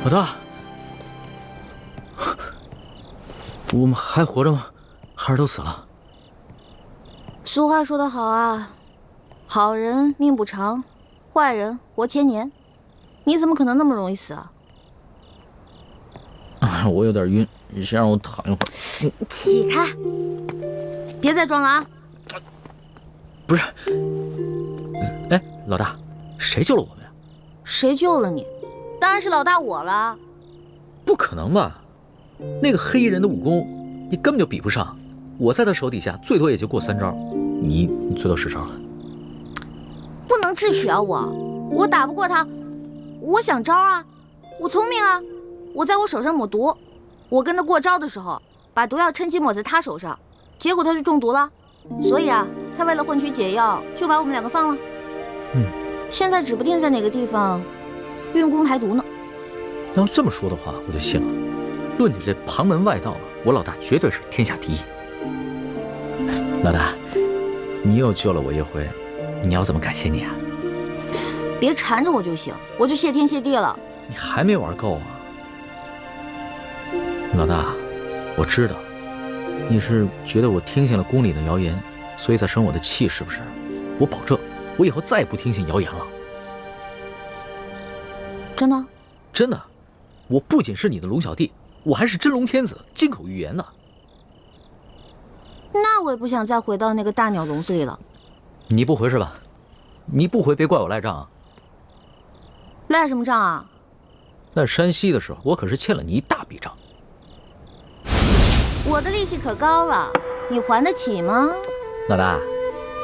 老大，我们还活着吗？还是都死了？俗话说得好啊，好人命不长，坏人活千年。你怎么可能那么容易死啊？我有点晕，你先让我躺一会儿。起开！别再装了啊！不是，哎，老大，谁救了我们呀？谁救了你？当然是老大我了。不可能吧？那个黑衣人的武功，你根本就比不上。我在他手底下，最多也就过3招，你最多10招了。不能智取啊！我打不过他，我想招啊，我聪明啊。我在我手上抹毒，我跟他过招的时候，把毒药趁机抹在他手上，结果他就中毒了。所以啊，他为了换取解药，就把我们2个放了。现在指不定在哪个地方运功排毒呢。要这么说的话，我就信了。论你这旁门外道，我老大绝对是天下第一。老大，你又救了我一回，你要怎么感谢你啊？别缠着我就行，我就谢天谢地了。你还没玩够啊？老大，我知道你是觉得我听信了宫里的谣言，所以才生我的气，是不是？我保证，我以后再也不听信谣言了。真的？真的，我不仅是你的龙小弟，我还是真龙天子，金口玉言呢。那我也不想再回到那个大鸟笼子里了。你不回是吧？你不回，别怪我赖账啊。赖什么账啊？在山西的时候，我可是欠了你一大笔账。我的利息可高了，你还得起吗？老大，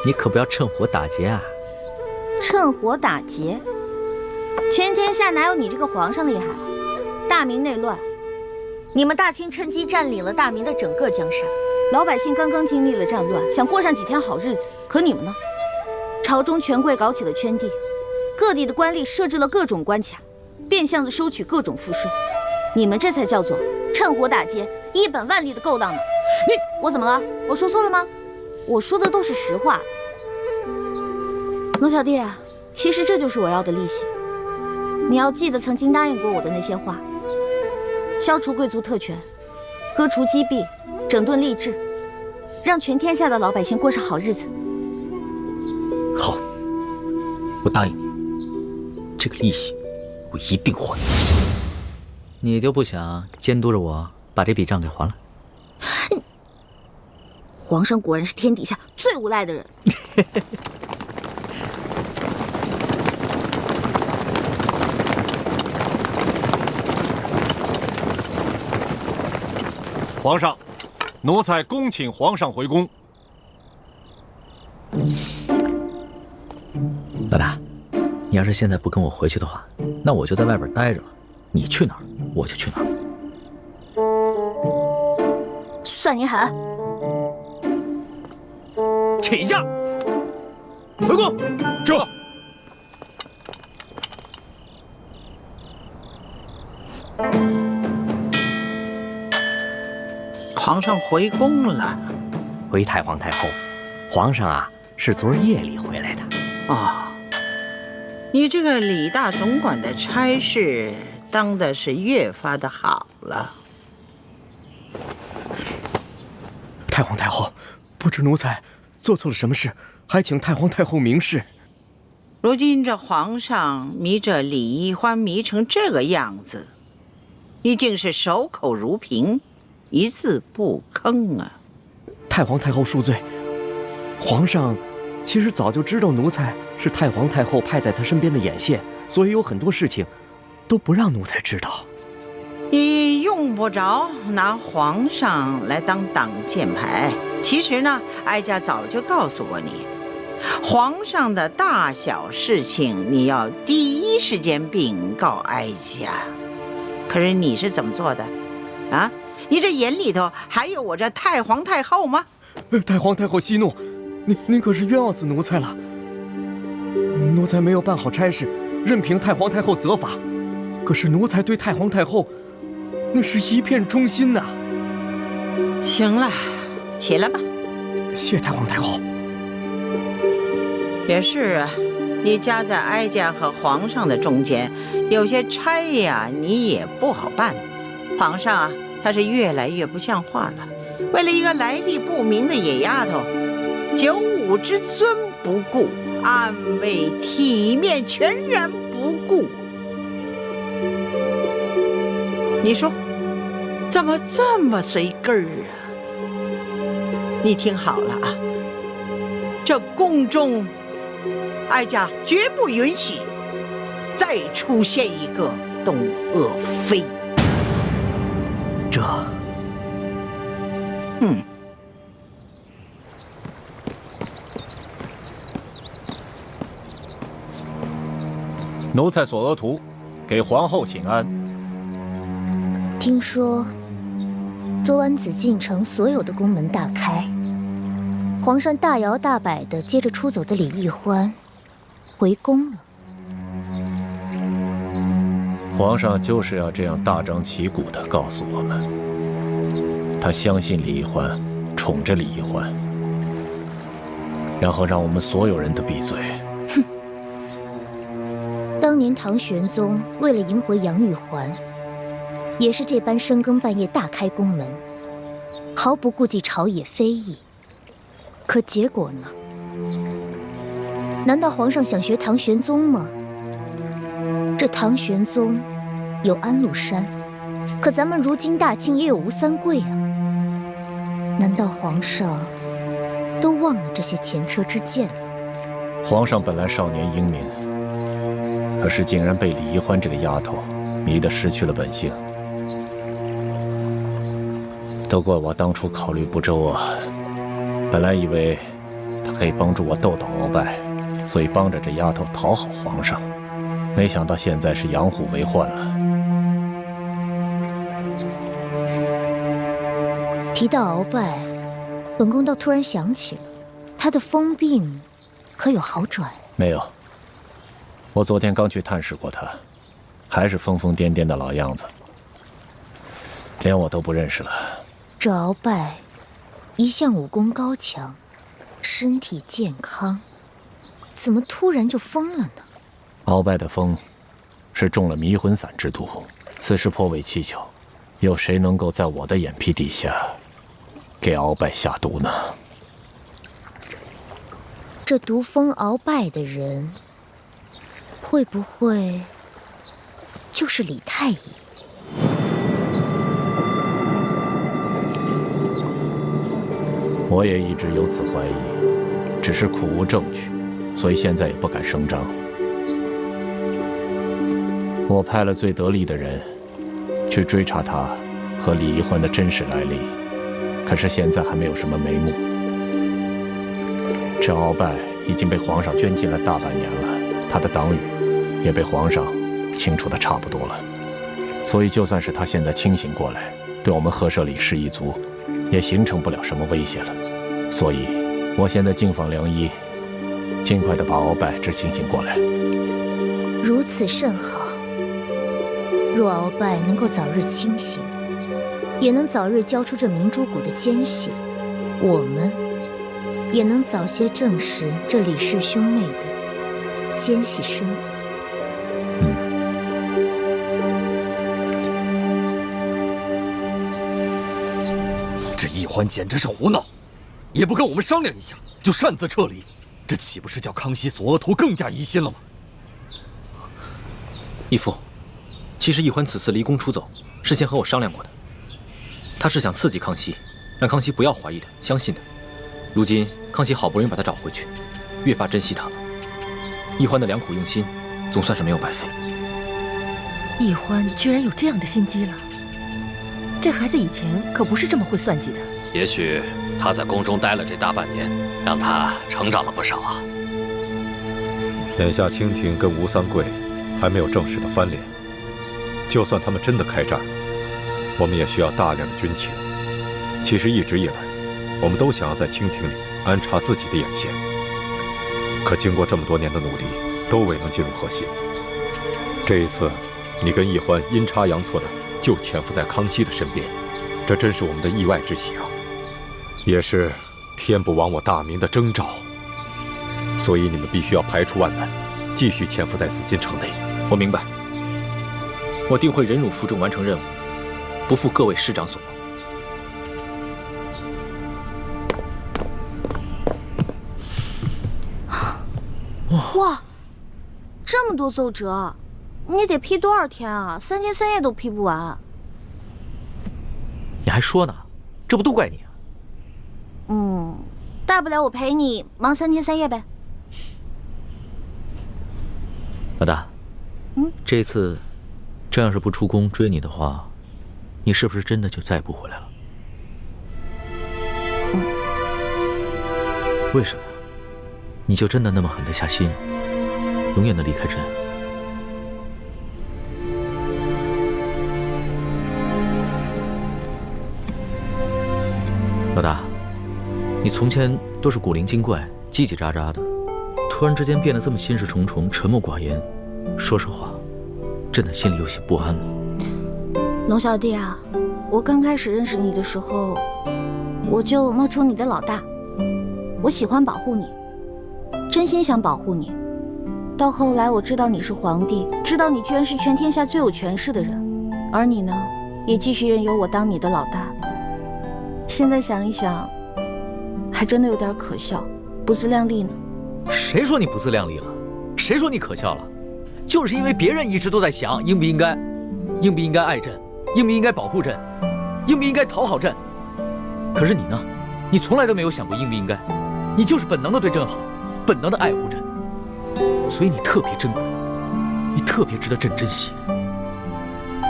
你可不要趁火打劫啊！趁火打劫？全天下哪有你这个皇上厉害？大明内乱，你们大清趁机占领了大明的整个江山，老百姓刚刚经历了战乱，想过上几天好日子，可你们呢？朝中权贵搞起了圈地，各地的官吏设置了各种关卡，变相的收取各种赋税，你们这才叫做趁火打劫，一本万利的勾当呢！我怎么了？我说错了吗？我说的都是实话。龙小弟，其实这就是我要的利息。你要记得曾经答应过我的那些话：消除贵族特权，割除积弊，整顿吏治，让全天下的老百姓过上好日子。好，我答应你，这个利息我一定还。你就不想监督着我把这笔账给还了？皇上果然是天底下最无赖的人。皇上，奴才恭请皇上回宫。老大，你要是现在不跟我回去的话，那我就在外边待着了。你去哪儿，我就去哪儿。算你狠！起驾，回宫。这。皇上回宫了。回太皇太后，皇上啊是昨儿夜里回来的。哦，你这个李大总管的差事当的是越发的好了。太皇太后，不知奴才做错了什么事，还请太皇太后明示。如今这皇上迷着李易欢迷成这个样子，你竟是守口如瓶，一字不吭啊！太皇太后恕罪，皇上其实早就知道奴才是太皇太后派在他身边的眼线，所以有很多事情都不让奴才知道。你用不着拿皇上来当挡箭牌。其实呢，哀家早就告诉过你，皇上的大小事情你要第一时间禀告哀家。可是你是怎么做的？啊？你这眼里头还有我这太皇太后吗？太皇太后息怒，您可是冤枉死奴才了。奴才没有办好差事，任凭太皇太后责罚。可是奴才对太皇太后那是一片忠心呐。行了，起来吧。谢太皇太后。也是啊，你夹在哀家和皇上的中间，有些差呀，你也不好办。皇上啊，他是越来越不像话了。为了一个来历不明的野丫头，95之尊不顾，安危体面全然不顾。你说，怎么这么随根儿啊？你听好了啊，这宫中，哀家绝不允许再出现一个董鄂妃。奴才索额图，给皇后请安。听说昨晚紫禁城所有的宫门大开，皇上大摇大摆的接着出走的李易欢回宫了。皇上就是要这样大张旗鼓地告诉我们，他相信李易欢，宠着李易欢，然后让我们所有人都闭嘴。哼！当年唐玄宗为了迎回杨玉环，也是这般深更半夜大开宫门，毫不顾忌朝野非议。可结果呢？难道皇上想学唐玄宗吗？这唐玄宗有安禄山，可咱们如今大清也有吴三桂啊。难道皇上都忘了这些前车之鉴了？皇上本来少年英明，可是竟然被李易欢这个丫头迷得失去了本性。都怪我当初考虑不周啊！本来以为她可以帮助我斗倒鳌拜，所以帮着这丫头讨好皇上，没想到现在是养虎为患了。提到鳌拜，本宫倒突然想起了，他的疯病可有好转？没有，我昨天刚去探视过他，还是疯疯癫癫的老样子，连我都不认识了。这鳌拜一向武功高强，身体健康，怎么突然就疯了呢？鳌拜的疯是中了迷魂散之毒，此事颇为蹊跷，有谁能够在我的眼皮底下给鳌拜下毒呢？这毒疯鳌拜的人，会不会就是李太医？我也一直有此怀疑，只是苦无证据，所以现在也不敢声张。我派了最得力的人去追查他和李易欢的真实来历，可是现在还没有什么眉目。这鳌拜已经被皇上圈禁了大半年了，他的党羽也被皇上清除的差不多了，所以就算是他现在清醒过来，对我们赫舍李氏一族也形成不了什么威胁了。所以我现在敬访良医，尽快的把鳌拜治清醒过来。如此甚好。若鳌拜能够早日清醒，也能早日交出这明珠谷的奸细，我们也能早些证实这李氏兄妹的奸细身份。这易欢简直是胡闹，也不跟我们商量一下就擅自撤离，这岂不是叫康熙索额图更加疑心了吗？义父，其实易欢此次离宫出走，事先和我商量过的。他是想刺激康熙，让康熙不要怀疑他，相信他。如今康熙好不容易把他找回去，越发珍惜他了。易欢的良苦用心，总算是没有白费。易欢居然有这样的心机了，这孩子以前可不是这么会算计的。也许他在宫中待了这大半年，让他成长了不少啊。眼下清廷跟吴三桂还没有正式的翻脸，就算他们真的开战了，我们也需要大量的军情。其实一直以来，我们都想要在清廷里安插自己的眼线，可经过这么多年的努力，都未能进入核心。这一次，你跟易欢阴差阳错的就潜伏在康熙的身边，这真是我们的意外之喜啊，也是天不亡我大明的征兆。所以你们必须要排除万难，继续潜伏在紫禁城内。我明白，我定会忍辱负重完成任务，不负各位师长所望。哇，这么多奏折，你得批多少天啊？3天3夜都批不完。你还说呢？这不都怪你啊？大不了我陪你忙3天3夜呗。老大，这次这要是不出宫追你的话，你是不是真的就再也不回来了？为什么呀？你就真的那么狠得下心，永远的离开朕？老大，你从前都是古灵精怪、叽叽喳喳的，突然之间变得这么心事重重、沉默寡言，说实话，朕的心里有些不安了。龙小弟啊，我刚开始认识你的时候，我就冒充你的老大，我喜欢保护你，真心想保护你。到后来我知道你是皇帝，知道你居然是全天下最有权势的人，而你呢，也继续任由我当你的老大。现在想一想，还真的有点可笑，不自量力呢。谁说你不自量力了？谁说你可笑了？就是因为别人一直都在想应不应该爱朕，应不应该保护朕，应不应该讨好朕。可是你呢？你从来都没有想过应不应该，你就是本能的对朕好，本能的爱护朕，所以你特别珍贵，你特别值得朕珍惜。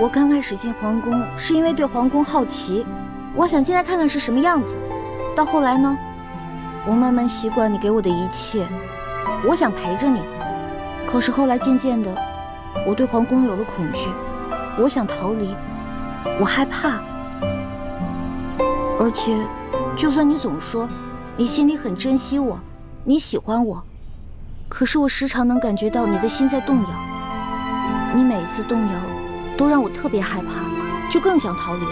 我刚开始进皇宫是因为对皇宫好奇，我想进来看看是什么样子。到后来呢，我慢慢习惯你给我的一切，我想陪着你。可是后来渐渐的，我对皇宫有了恐惧，我想逃离，我害怕。而且，就算你总说你心里很珍惜我，你喜欢我，可是我时常能感觉到你的心在动摇。你每一次动摇，都让我特别害怕，就更想逃离了。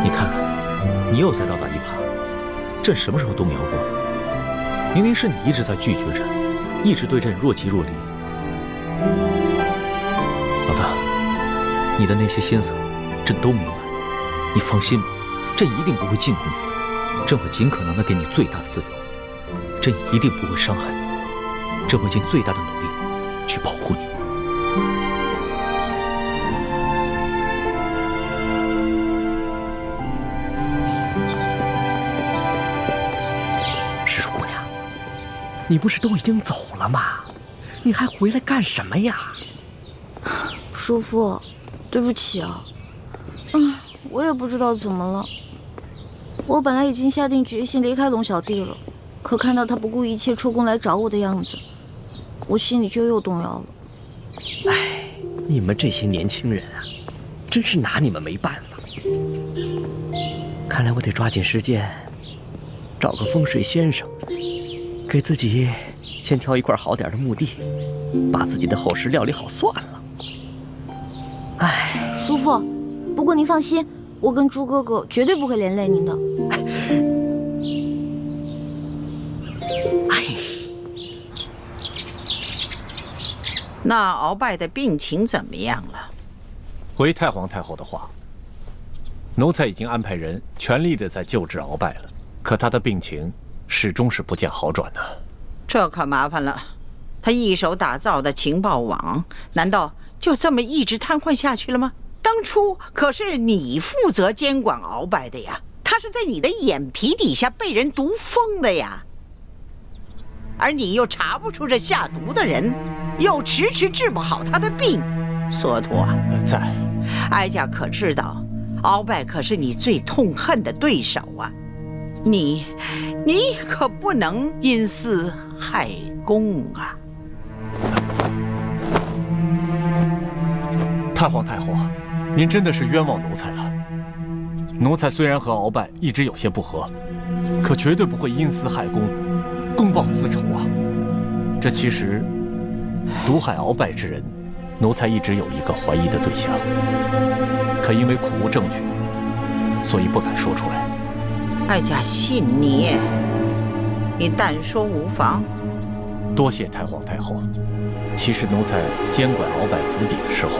你看看，你又在倒打一耙。朕什么时候动摇过？明明是你一直在拒绝朕，一直对朕若即若离。老大，你的那些心思，朕都明白。你放心吧，朕一定不会禁锢你，朕会尽可能的给你最大的自由，朕也一定不会伤害你，朕会尽最大的努力去保护你。你不是都已经走了吗？你还回来干什么呀？叔父，对不起啊。我也不知道怎么了。我本来已经下定决心离开龙小弟了，可看到他不顾一切出宫来找我的样子，我心里就又动摇了。哎，你们这些年轻人啊，真是拿你们没办法。看来我得抓紧时间，找个风水先生。给自己先挑一块好点的墓地，把自己的后事料理好算了。哎，叔父，不过您放心，我跟朱哥哥绝对不会连累您的。那鳌拜的病情怎么样了？回太皇太后的话，奴才已经安排人全力的在救治鳌拜了，可他的病情始终是不见好转呢。这可麻烦了，他一手打造的情报网，难道就这么一直瘫痪下去了吗？当初可是你负责监管鳌拜的呀，他是在你的眼皮底下被人毒疯的呀，而你又查不出这下毒的人，又迟迟治不好他的病。索托，在，哀家可知道，鳌拜可是你最痛恨的对手啊。你可不能因私害公啊！太皇太后，您真的是冤枉奴才了。奴才虽然和鳌拜一直有些不和，可绝对不会因私害公，公报私仇啊。这其实，毒害鳌拜之人，奴才一直有一个怀疑的对象，可因为苦无证据，所以不敢说出来。哀家信你，你但说无妨。多谢太皇太后。其实奴才监管鳌拜府邸的时候，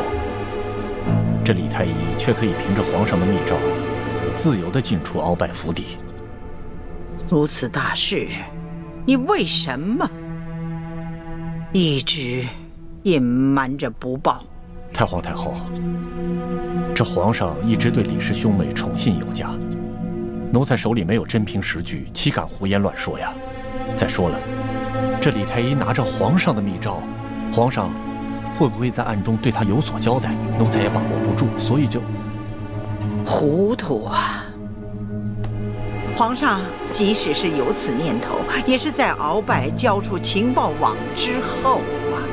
这李太医却可以凭着皇上的密诏，自由地进出鳌拜府邸。如此大事，你为什么一直隐瞒着不报？太皇太后，这皇上一直对李氏兄妹宠信有加，奴才手里没有真凭实据，岂敢胡言乱说呀？再说了，这李太医拿着皇上的密诏，皇上会不会在暗中对他有所交代？奴才也把握不住，所以就糊涂啊！皇上即使是有此念头，也是在鳌拜交出情报网之后啊，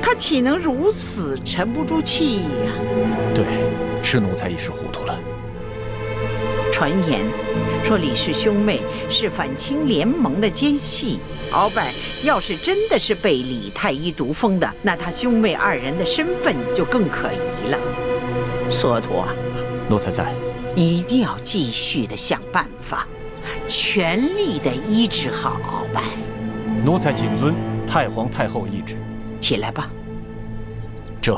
他岂能如此沉不住气呀？对，是奴才一时糊涂了。传言说李氏兄妹是反清联盟的奸细，鳌拜要是真的是被李太医毒封的，那他兄妹二人的身份就更可疑了。索陀，奴才在。你一定要继续的想办法，全力的医治好鳌拜。奴才谨遵太皇太后懿旨。起来吧。这。